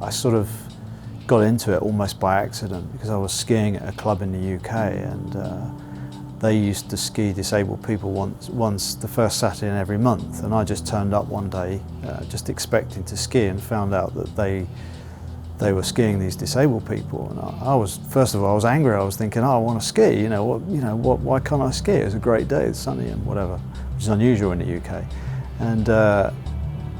I sort of got into it almost by accident because I was skiing at a club in the UK, and they used to ski disabled people once the first Saturday in every month, and I just turned up one day just expecting to ski and found out that they were skiing these disabled people, and I was, first of all, I was angry. I was thinking, oh, I want to ski, why can't I ski? It was a great day, it's sunny and whatever, which is unusual in the UK.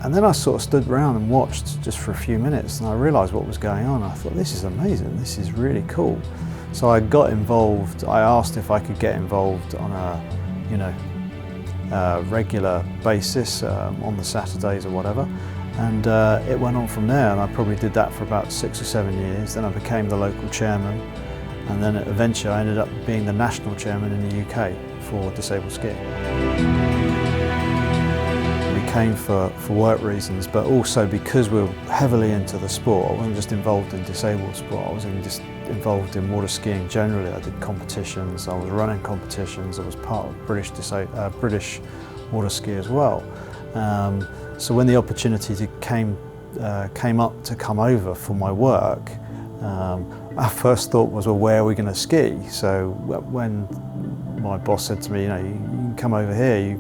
And then I sort of stood around and watched just for a few minutes, and I realised what was going on. I thought, this is amazing, this is really cool. So I got involved. I asked if I could get involved on a regular basis on the Saturdays or whatever, and it went on from there, and I probably did that for about 6 or 7 years. Then I became the local chairman, and then eventually I ended up being the national chairman in the UK for disabled skiing. We came for work reasons, but also because we were heavily into the sport. I wasn't just involved in disabled sport, I was involved in water skiing generally. I did competitions, I was running competitions, I was part of British water ski as well. So when the opportunity came up to come over for my work, our first thought was, well, where are we going to ski? So when my boss said to me, you can come over here, you're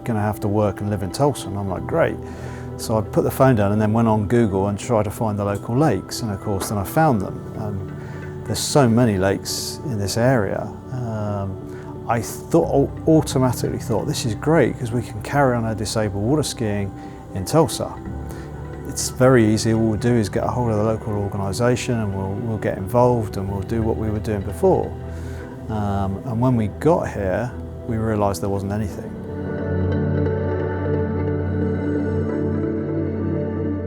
going to have to work and live in Tulsa, and I'm like, great. So I put the phone down and then went on Google and tried to find the local lakes, and of course then I found them. There's so many lakes in this area. I automatically thought, this is great because we can carry on our disabled water skiing in Tulsa. It's very easy. All we'll do is get a hold of the local organisation, and we'll get involved, and we'll do what we were doing before. And when we got here, we realised there wasn't anything.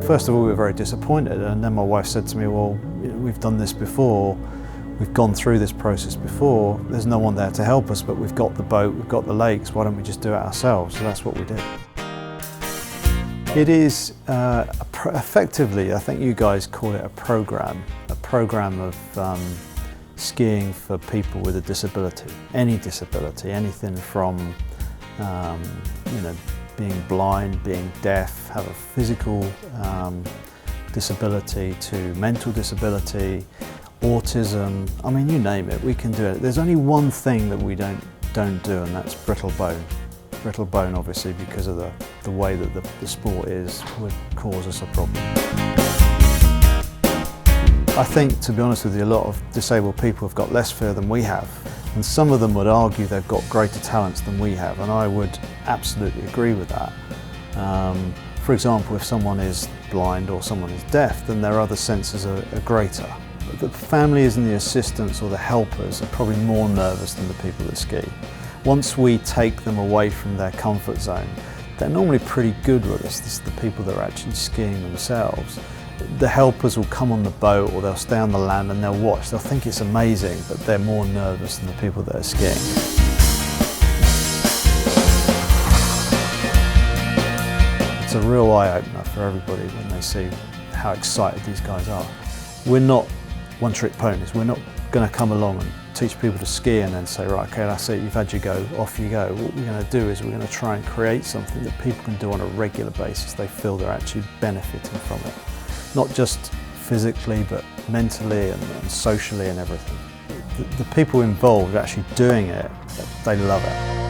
First of all, we were very disappointed, and then my wife said to me, well, we've done this before, we've gone through this process before, there's no one there to help us, but we've got the boat, we've got the lakes, why don't we just do it ourselves? So that's what we did. It is effectively, I think you guys call it a program of skiing for people with a disability, anything from being blind, being deaf, have a physical disability to mental disability, autism. I mean, you name it, we can do it. There's only one thing that we don't do, and that's brittle bone. Brittle bone, obviously, because of the way that the sport is, would cause us a problem. I think, to be honest with you, a lot of disabled people have got less fear than we have, and some of them would argue they've got greater talents than we have, and I would absolutely agree with that. For example, if someone is blind or someone is deaf, then their other senses are greater. The families and the assistants or the helpers are probably more nervous than the people that ski. Once we take them away from their comfort zone, they're normally pretty good with us. This is the people that are actually skiing themselves. The helpers will come on the boat, or they'll stay on the land and they'll watch. They'll think it's amazing, but they're more nervous than the people that are skiing. It's a real eye-opener for everybody when they see how excited these guys are. We're not one-trick ponies. We're not going to come along and teach people to ski and then say, right, okay, that's it, you've had your go, off you go. What we're going to do is we're going to try and create something that people can do on a regular basis. They feel they're actually benefiting from it. Not just physically, but mentally and socially and everything. The people involved actually doing it, they love it.